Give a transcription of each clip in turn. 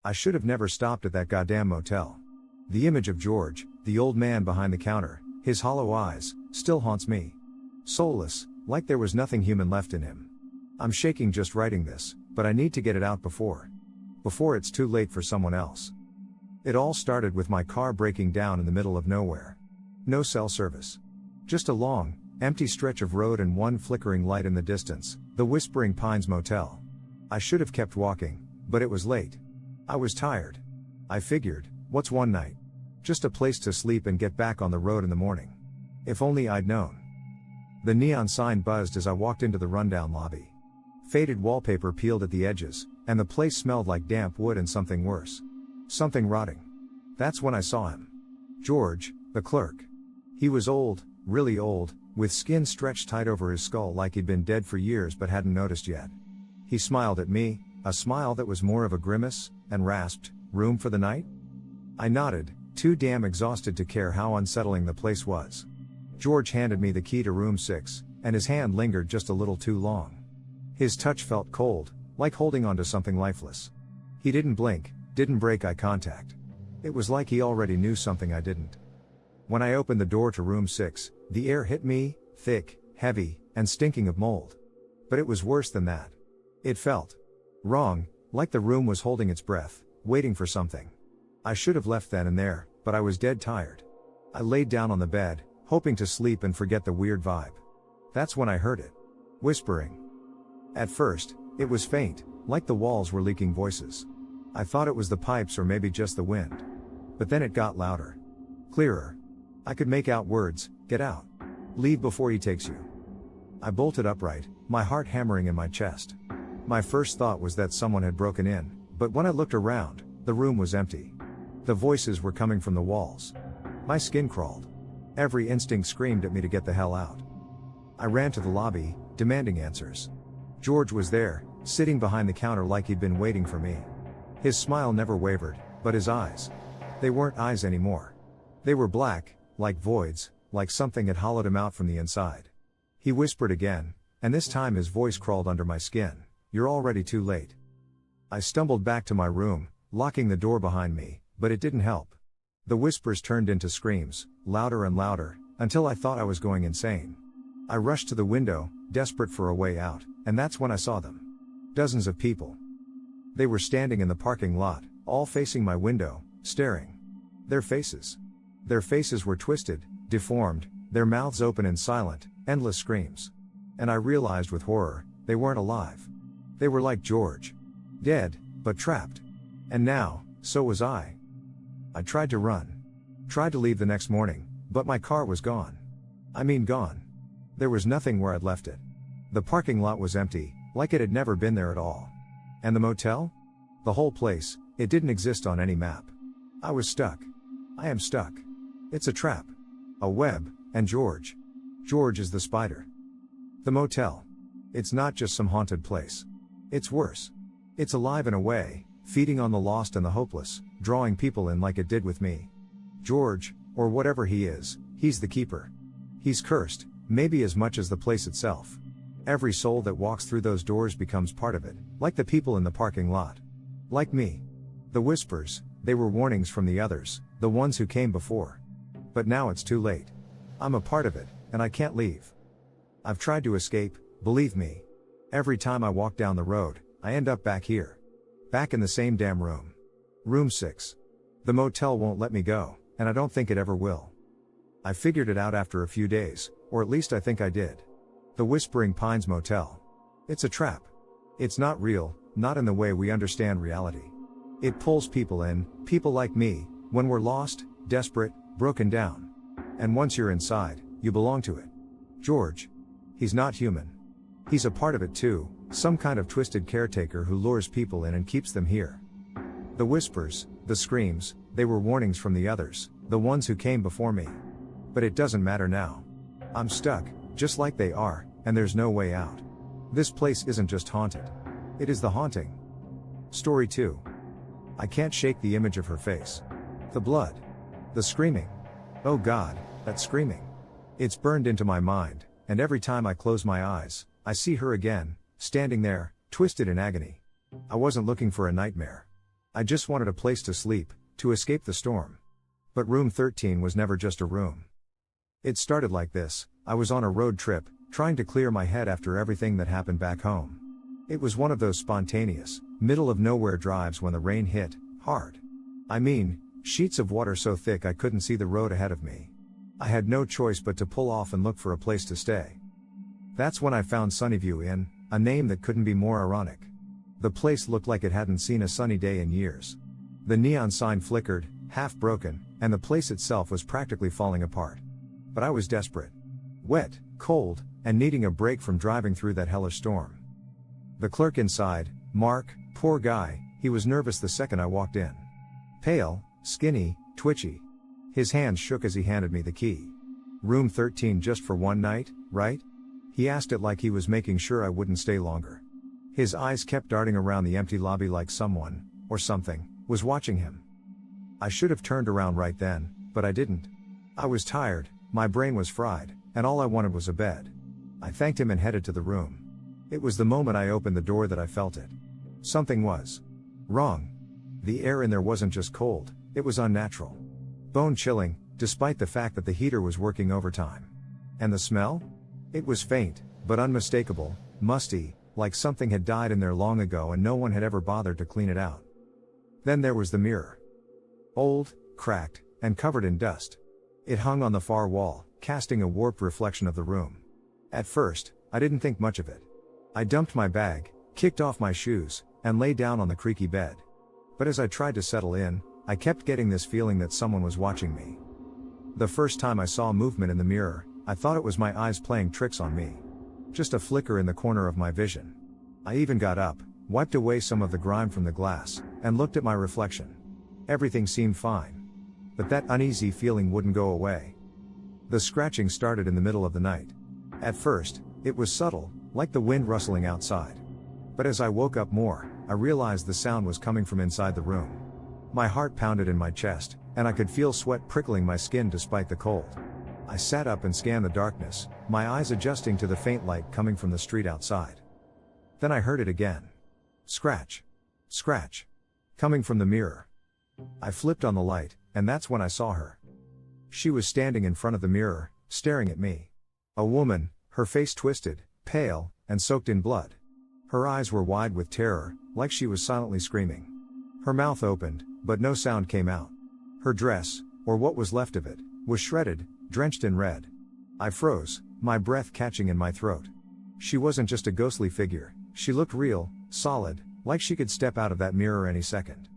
I should have never stopped at that goddamn motel. The image of George, the old man behind the counter, his hollow eyes, still haunts me. Soulless, like there was nothing human left in him. I'm shaking just writing this, but I need to get it out before it's too late for someone else. It all started with my car breaking down in the middle of nowhere. No cell service. Just a long, empty stretch of road and one flickering light in the distance, the Whispering Pines Motel. I should have kept walking, but it was late. I was tired. I figured, what's one night? Just a place to sleep and get back on the road in the morning. If only I'd known. The neon sign buzzed as I walked into the rundown lobby. Faded wallpaper peeled at the edges, and the place smelled like damp wood and something worse. Something rotting. That's when I saw him. George, the clerk. He was old, really old, with skin stretched tight over his skull like he'd been dead for years but hadn't noticed yet. He smiled at me, a smile that was more of a grimace, and rasped, "Room for the night?" I nodded, too damn exhausted to care how unsettling the place was. George handed me the key to room 6, and his hand lingered just a little too long. His touch felt cold, like holding onto something lifeless. He didn't blink, didn't break eye contact. It was like he already knew something I didn't. When I opened the door to room 6, the air hit me, thick, heavy, and stinking of mold. But it was worse than that. It felt wrong, like the room was holding its breath, waiting for something. I should have left then and there, but I was dead tired. I laid down on the bed, hoping to sleep and forget the weird vibe. That's when I heard it. Whispering. At first, it was faint, like the walls were leaking voices. I thought it was the pipes or maybe just the wind. But then it got louder. Clearer. I could make out words, "Get out. Leave before he takes you." I bolted upright, my heart hammering in my chest. My first thought was that someone had broken in, but when I looked around, the room was empty. The voices were coming from the walls. My skin crawled. Every instinct screamed at me to get the hell out. I ran to the lobby, demanding answers. George was there, sitting behind the counter like he'd been waiting for me. His smile never wavered, but his eyes. They weren't eyes anymore. They were black, like voids, like something had hollowed him out from the inside. He whispered again, and this time his voice crawled under my skin. "You're already too late." I stumbled back to my room, locking the door behind me, but it didn't help. The whispers turned into screams, louder and louder, until I thought I was going insane. I rushed to the window, desperate for a way out, and that's when I saw them. Dozens of people. They were standing in the parking lot, all facing my window, staring. Their faces were twisted, deformed, their mouths open in silent, endless screams. And I realized with horror, they weren't alive. They were like George. Dead, but trapped. And now, so was I. I tried to run. Tried to leave the next morning, but my car was gone. I mean gone. There was nothing where I'd left it. The parking lot was empty, like it had never been there at all. And the motel? The whole place, it didn't exist on any map. I was stuck. I am stuck. It's a trap. A web, and George. George is the spider. The motel. It's not just some haunted place. It's worse. It's alive in a way, feeding on the lost and the hopeless, drawing people in like it did with me. George, or whatever he is, he's the keeper. He's cursed, maybe as much as the place itself. Every soul that walks through those doors becomes part of it, like the people in the parking lot. Like me. The whispers, they were warnings from the others, the ones who came before. But now it's too late. I'm a part of it, and I can't leave. I've tried to escape, believe me. Every time I walk down the road, I end up back here. Back in the same damn room. Room 6. The motel won't let me go, and I don't think it ever will. I figured it out after a few days, or at least I think I did. The Whispering Pines Motel. It's a trap. It's not real, not in the way we understand reality. It pulls people in, people like me, when we're lost, desperate, broken down. And once you're inside, you belong to it. George. He's not human. He's a part of it too, some kind of twisted caretaker who lures people in and keeps them here. The whispers, the screams, they were warnings from the others, the ones who came before me. But it doesn't matter now. I'm stuck, just like they are, and there's no way out. This place isn't just haunted. It is the haunting. Story 2. I can't shake the image of her face. The blood. The screaming. Oh God, that screaming. It's burned into my mind, and every time I close my eyes, I see her again, standing there, twisted in agony. I wasn't looking for a nightmare. I just wanted a place to sleep, to escape the storm. But room 13 was never just a room. It started like this: I was on a road trip, trying to clear my head after everything that happened back home. It was one of those spontaneous, middle of nowhere drives when the rain hit, hard. I mean, sheets of water so thick I couldn't see the road ahead of me. I had no choice but to pull off and look for a place to stay. That's when I found Sunnyview Inn, a name that couldn't be more ironic. The place looked like it hadn't seen a sunny day in years. The neon sign flickered, half broken, and the place itself was practically falling apart. But I was desperate. Wet, cold, and needing a break from driving through that hellish storm. The clerk inside, Mark, poor guy, he was nervous the second I walked in. Pale, skinny, twitchy. His hands shook as he handed me the key. Room 13 just for one night, right? He asked it like he was making sure I wouldn't stay longer. His eyes kept darting around the empty lobby like someone, or something, was watching him. I should have turned around right then, but I didn't. I was tired, my brain was fried, and all I wanted was a bed. I thanked him and headed to the room. It was the moment I opened the door that I felt it. Something was wrong. The air in there wasn't just cold, it was unnatural. Bone-chilling, despite the fact that the heater was working overtime. And the smell? It was faint, but unmistakable, musty, like something had died in there long ago and no one had ever bothered to clean it out. Then there was the mirror. Old, cracked, and covered in dust. It hung on the far wall, casting a warped reflection of the room. At first, I didn't think much of it. I dumped my bag, kicked off my shoes, and lay down on the creaky bed. But as I tried to settle in, I kept getting this feeling that someone was watching me. The first time I saw movement in the mirror, I thought it was my eyes playing tricks on me. Just a flicker in the corner of my vision. I even got up, wiped away some of the grime from the glass, and looked at my reflection. Everything seemed fine. But that uneasy feeling wouldn't go away. The scratching started in the middle of the night. At first, it was subtle, like the wind rustling outside. But as I woke up more, I realized the sound was coming from inside the room. My heart pounded in my chest, and I could feel sweat prickling my skin despite the cold. I sat up and scanned the darkness, my eyes adjusting to the faint light coming from the street outside. Then I heard it again. Scratch. Scratch. Coming from the mirror. I flipped on the light, and that's when I saw her. She was standing in front of the mirror, staring at me. A woman, her face twisted, pale, and soaked in blood. Her eyes were wide with terror, like she was silently screaming. Her mouth opened, but no sound came out. Her dress, or what was left of it, was shredded, drenched in red. I froze, my breath catching in my throat. She wasn't just a ghostly figure, she looked real, solid, like she could step out of that mirror any second.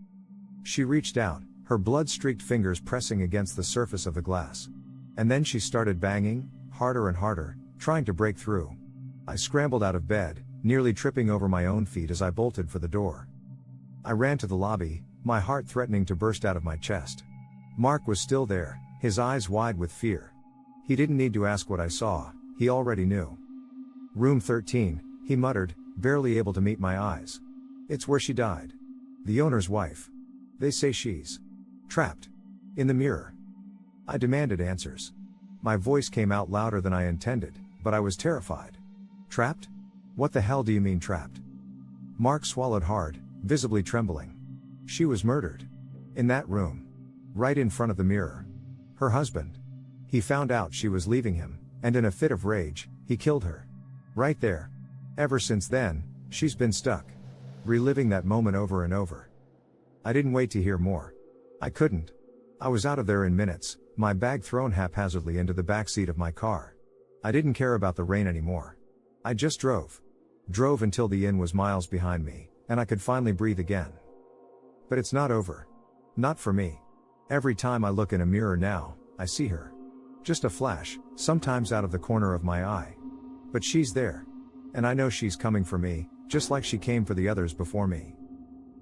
She reached out, her blood-streaked fingers pressing against the surface of the glass. And then she started banging, harder and harder, trying to break through. I scrambled out of bed, nearly tripping over my own feet as I bolted for the door. I ran to the lobby, my heart threatening to burst out of my chest. Mark was still there, his eyes wide with fear. He didn't need to ask what I saw, he already knew. Room 13, he muttered, barely able to meet my eyes. It's where she died. The owner's wife. They say she's trapped in the mirror. I demanded answers. My voice came out louder than I intended, but I was terrified. Trapped? What the hell do you mean trapped? Mark swallowed hard, visibly trembling. She was murdered. In that room. Right in front of the mirror. Her husband. He found out she was leaving him, and in a fit of rage, he killed her. Right there. Ever since then, she's been stuck. Reliving that moment over and over. I didn't wait to hear more. I couldn't. I was out of there in minutes, my bag thrown haphazardly into the back seat of my car. I didn't care about the rain anymore. I just drove. Drove until the inn was miles behind me, and I could finally breathe again. But it's not over. Not for me. Every time I look in a mirror now, I see her. Just a flash, sometimes out of the corner of my eye. But she's there. And I know she's coming for me, just like she came for the others before me.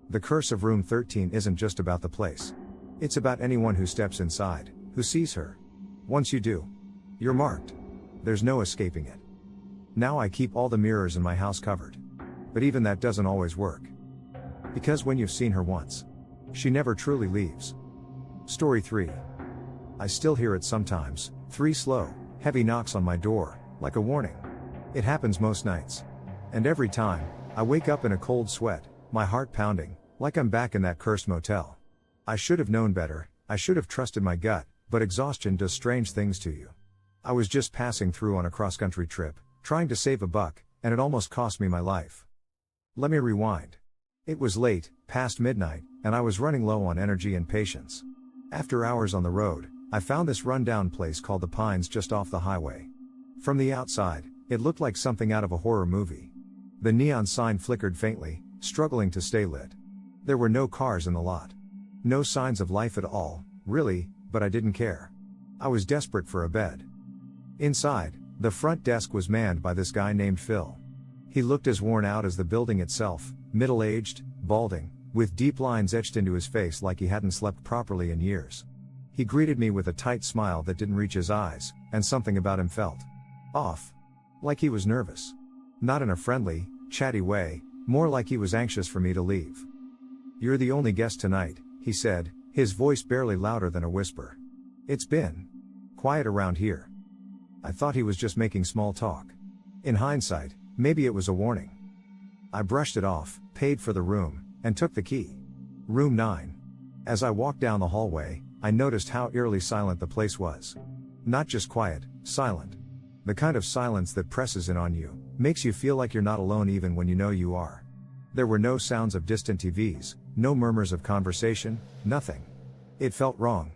The curse of room 13 isn't just about the place. It's about anyone who steps inside, who sees her. Once you do, you're marked. There's no escaping it. Now I keep all the mirrors in my house covered. But even that doesn't always work. Because when you've seen her once, she never truly leaves. Story 3. I still hear it sometimes, 3 slow, heavy knocks on my door, like a warning. It happens most nights. And every time, I wake up in a cold sweat, my heart pounding, Like I'm back in that cursed motel. I should have known better, I should have trusted my gut, but exhaustion does strange things to you. I was just passing through on a cross-country trip, trying to save a buck, and it almost cost me my life. Let me rewind. It was late, past midnight, and I was running low on energy and patience. After hours on the road, I found this run-down place called the Pines just off the highway. From the outside, it looked like something out of a horror movie. The neon sign flickered faintly, struggling to stay lit. There were no cars in the lot. No signs of life at all, really, but I didn't care. I was desperate for a bed. Inside, the front desk was manned by this guy named Phil. He looked as worn out as the building itself, middle-aged, balding, with deep lines etched into his face like he hadn't slept properly in years. He greeted me with a tight smile that didn't reach his eyes, and something about him felt off. Like he was nervous. Not in a friendly, chatty way, more like he was anxious for me to leave. "You're the only guest tonight," he said, his voice barely louder than a whisper. "It's been quiet around here." I thought he was just making small talk. In hindsight, maybe it was a warning. I brushed it off, paid for the room, and took the key. Room 9. As I walked down the hallway, I noticed how eerily silent the place was. Not just quiet, silent. The kind of silence that presses in on you, makes you feel like you're not alone even when you know you are. There were no sounds of distant TVs, no murmurs of conversation, nothing. It felt wrong.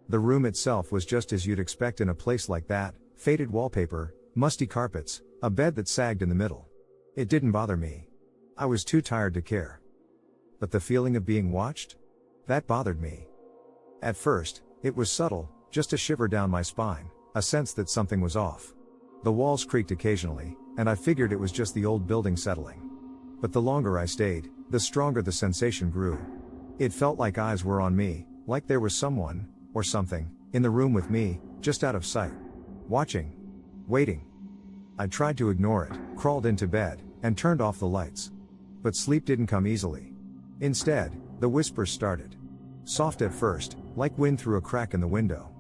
The room itself was just as you'd expect in a place like that: faded wallpaper, musty carpets, a bed that sagged in the middle. It didn't bother me. I was too tired to care. But the feeling of being watched? That bothered me. At first, it was subtle, just a shiver down my spine, a sense that something was off. The walls creaked occasionally, and I figured it was just the old building settling. But the longer I stayed, the stronger the sensation grew. It felt like eyes were on me, like there was someone, or something, in the room with me, just out of sight. Watching. Waiting. I tried to ignore it, crawled into bed, and turned off the lights. But sleep didn't come easily. Instead, the whispers started. Soft at first, like wind through a crack in the window.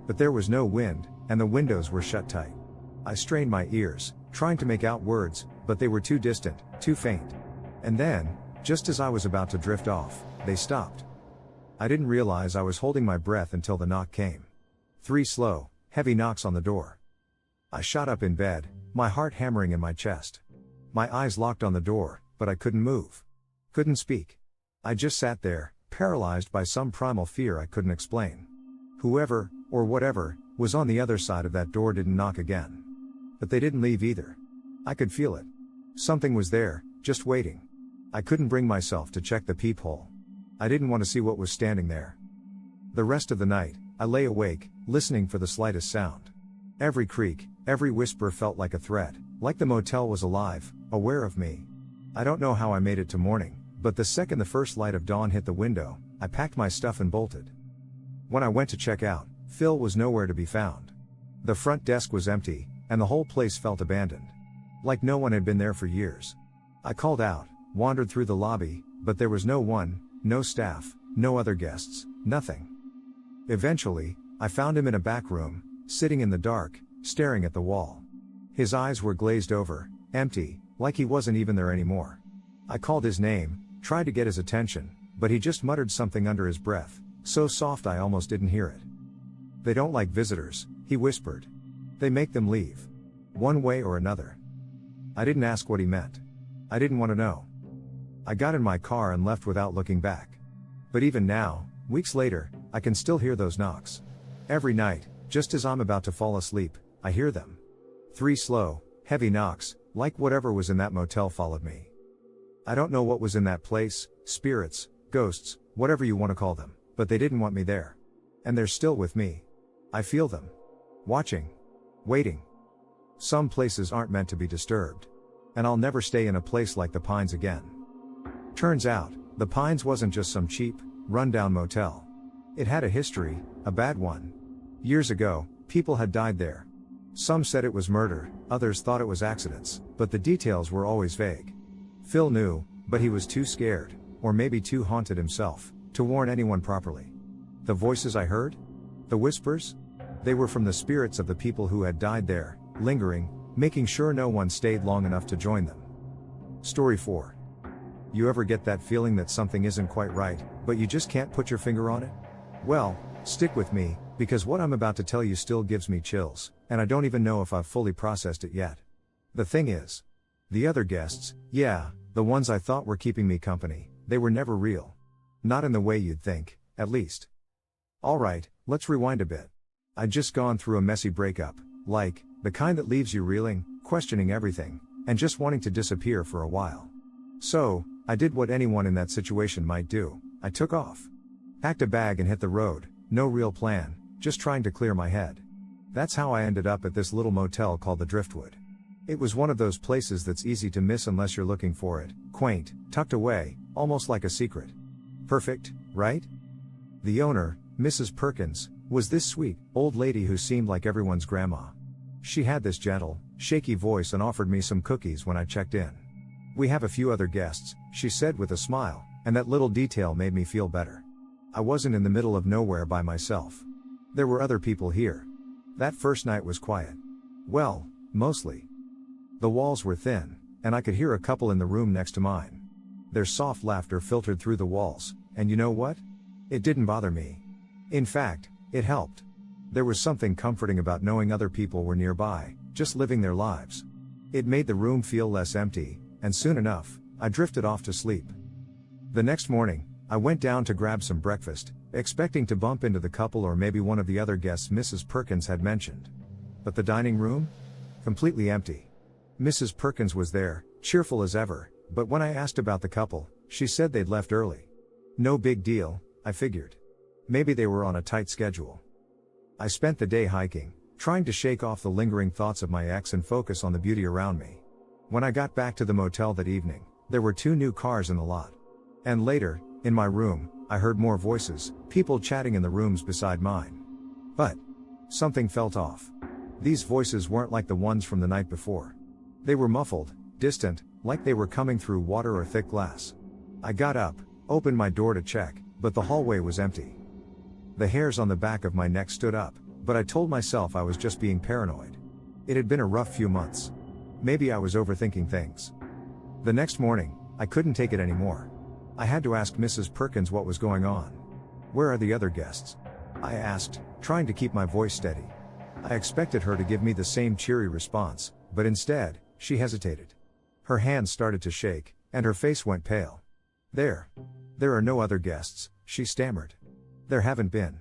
But there was no wind, and the windows were shut tight. I strained my ears, trying to make out words, but they were too distant, too faint. And then, just as I was about to drift off, they stopped. I didn't realize I was holding my breath until the knock came. 3 slow, heavy knocks on the door. I shot up in bed, my heart hammering in my chest. My eyes locked on the door, but I couldn't move. Couldn't speak. I just sat there, paralyzed by some primal fear I couldn't explain. Whoever, or whatever, was on the other side of that door didn't knock again. But they didn't leave either. I could feel it. Something was there, just waiting. I couldn't bring myself to check the peephole. I didn't want to see what was standing there. The rest of the night, I lay awake, listening for the slightest sound. Every creak, every whisper felt like a threat, like the motel was alive, aware of me. I don't know how I made it to morning, but the second the first light of dawn hit the window, I packed my stuff and bolted. When I went to check out, Phil was nowhere to be found. The front desk was empty, and the whole place felt abandoned. Like no one had been there for years. I called out, wandered through the lobby, but there was no one, no staff, no other guests, nothing. Eventually, I found him in a back room, sitting in the dark, staring at the wall. His eyes were glazed over, empty, like he wasn't even there anymore. I called his name, tried to get his attention, but he just muttered something under his breath, so soft I almost didn't hear it. "They don't like visitors," he whispered. "They make them leave. One way or another." I didn't ask what he meant. I didn't want to know. I got in my car and left without looking back. But even now, weeks later, I can still hear those knocks. Every night, just as I'm about to fall asleep, I hear them. 3 slow, heavy knocks, like whatever was in that motel followed me. I don't know what was in that place, spirits, ghosts, whatever you want to call them, but they didn't want me there. And they're still with me. I feel them. Watching. Waiting. Some places aren't meant to be disturbed. And I'll never stay in a place like the Pines again. Turns out, the Pines wasn't just some cheap, run-down motel. It had a history, a bad one. Years ago, people had died there. Some said it was murder, others thought it was accidents, but the details were always vague. Phil knew, but he was too scared, or maybe too haunted himself, to warn anyone properly. The voices I heard? The whispers? They were from the spirits of the people who had died there, lingering, making sure no one stayed long enough to join them. Story 4. You ever get that feeling that something isn't quite right, but you just can't put your finger on it? Well, stick with me, because what I'm about to tell you still gives me chills, and I don't even know if I've fully processed it yet. The thing is, the other guests, yeah, the ones I thought were keeping me company, they were never real. Not in the way you'd think, at least. Alright, let's rewind a bit. I'd just gone through a messy breakup, like, the kind that leaves you reeling, questioning everything, and just wanting to disappear for a while. So, I did what anyone in that situation might do, I took off. Packed a bag and hit the road, no real plan, just trying to clear my head. That's how I ended up at this little motel called the Driftwood. It was one of those places that's easy to miss unless you're looking for it, quaint, tucked away, almost like a secret. Perfect, right? The owner, Mrs. Perkins, was this sweet, old lady who seemed like everyone's grandma. She had this gentle, shaky voice and offered me some cookies when I checked in. "We have a few other guests," she said with a smile, and that little detail made me feel better. I wasn't in the middle of nowhere by myself. There were other people here. That first night was quiet. Well, mostly. The walls were thin, and I could hear a couple in the room next to mine. Their soft laughter filtered through the walls, and you know what? It didn't bother me. In fact, it helped. There was something comforting about knowing other people were nearby, just living their lives. It made the room feel less empty, and soon enough, I drifted off to sleep. The next morning, I went down to grab some breakfast, expecting to bump into the couple or maybe one of the other guests Mrs. Perkins had mentioned. But the dining room? Completely empty. Mrs. Perkins was there, cheerful as ever, but when I asked about the couple, she said they'd left early. No big deal, I figured. Maybe they were on a tight schedule. I spent the day hiking, trying to shake off the lingering thoughts of my ex and focus on the beauty around me. When I got back to the motel that evening, there were 2 new cars in the lot. And later, in my room, I heard more voices, people chatting in the rooms beside mine. But something felt off. These voices weren't like the ones from the night before. They were muffled, distant, like they were coming through water or thick glass. I got up, opened my door to check, but the hallway was empty. The hairs on the back of my neck stood up, but I told myself I was just being paranoid. It had been a rough few months. Maybe I was overthinking things. The next morning, I couldn't take it anymore. I had to ask Mrs. Perkins what was going on. "Where are the other guests?" I asked, trying to keep my voice steady. I expected her to give me the same cheery response, but instead, she hesitated. Her hands started to shake, and her face went pale. There are no other guests," she stammered. "There haven't been.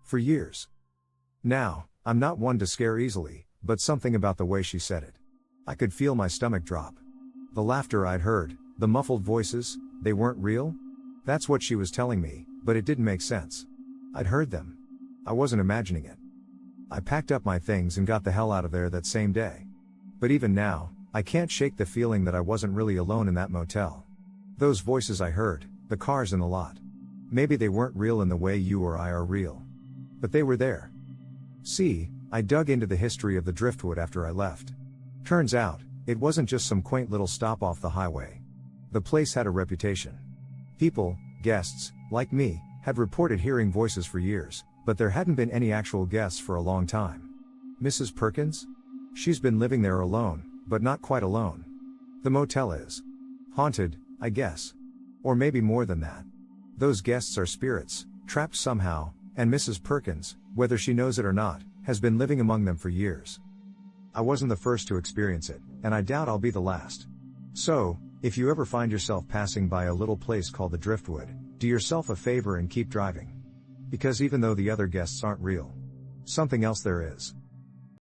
For years." Now, I'm not one to scare easily, but something about the way she said it. I could feel my stomach drop. The laughter I'd heard, the muffled voices, they weren't real? That's what she was telling me, but it didn't make sense. I'd heard them. I wasn't imagining it. I packed up my things and got the hell out of there that same day. But even now, I can't shake the feeling that I wasn't really alone in that motel. Those voices I heard, the cars in the lot. Maybe they weren't real in the way you or I are real. But they were there. See, I dug into the history of the Driftwood after I left. Turns out, it wasn't just some quaint little stop off the highway. The place had a reputation. People, guests, like me, had reported hearing voices for years, but there hadn't been any actual guests for a long time. Mrs. Perkins? She's been living there alone, but not quite alone. The motel is haunted, I guess. Or maybe more than that. Those guests are spirits, trapped somehow, and Mrs. Perkins, whether she knows it or not, has been living among them for years. I wasn't the first to experience it, and I doubt I'll be the last. So, if you ever find yourself passing by a little place called the Driftwood, do yourself a favor and keep driving. Because even though the other guests aren't real, something else there is.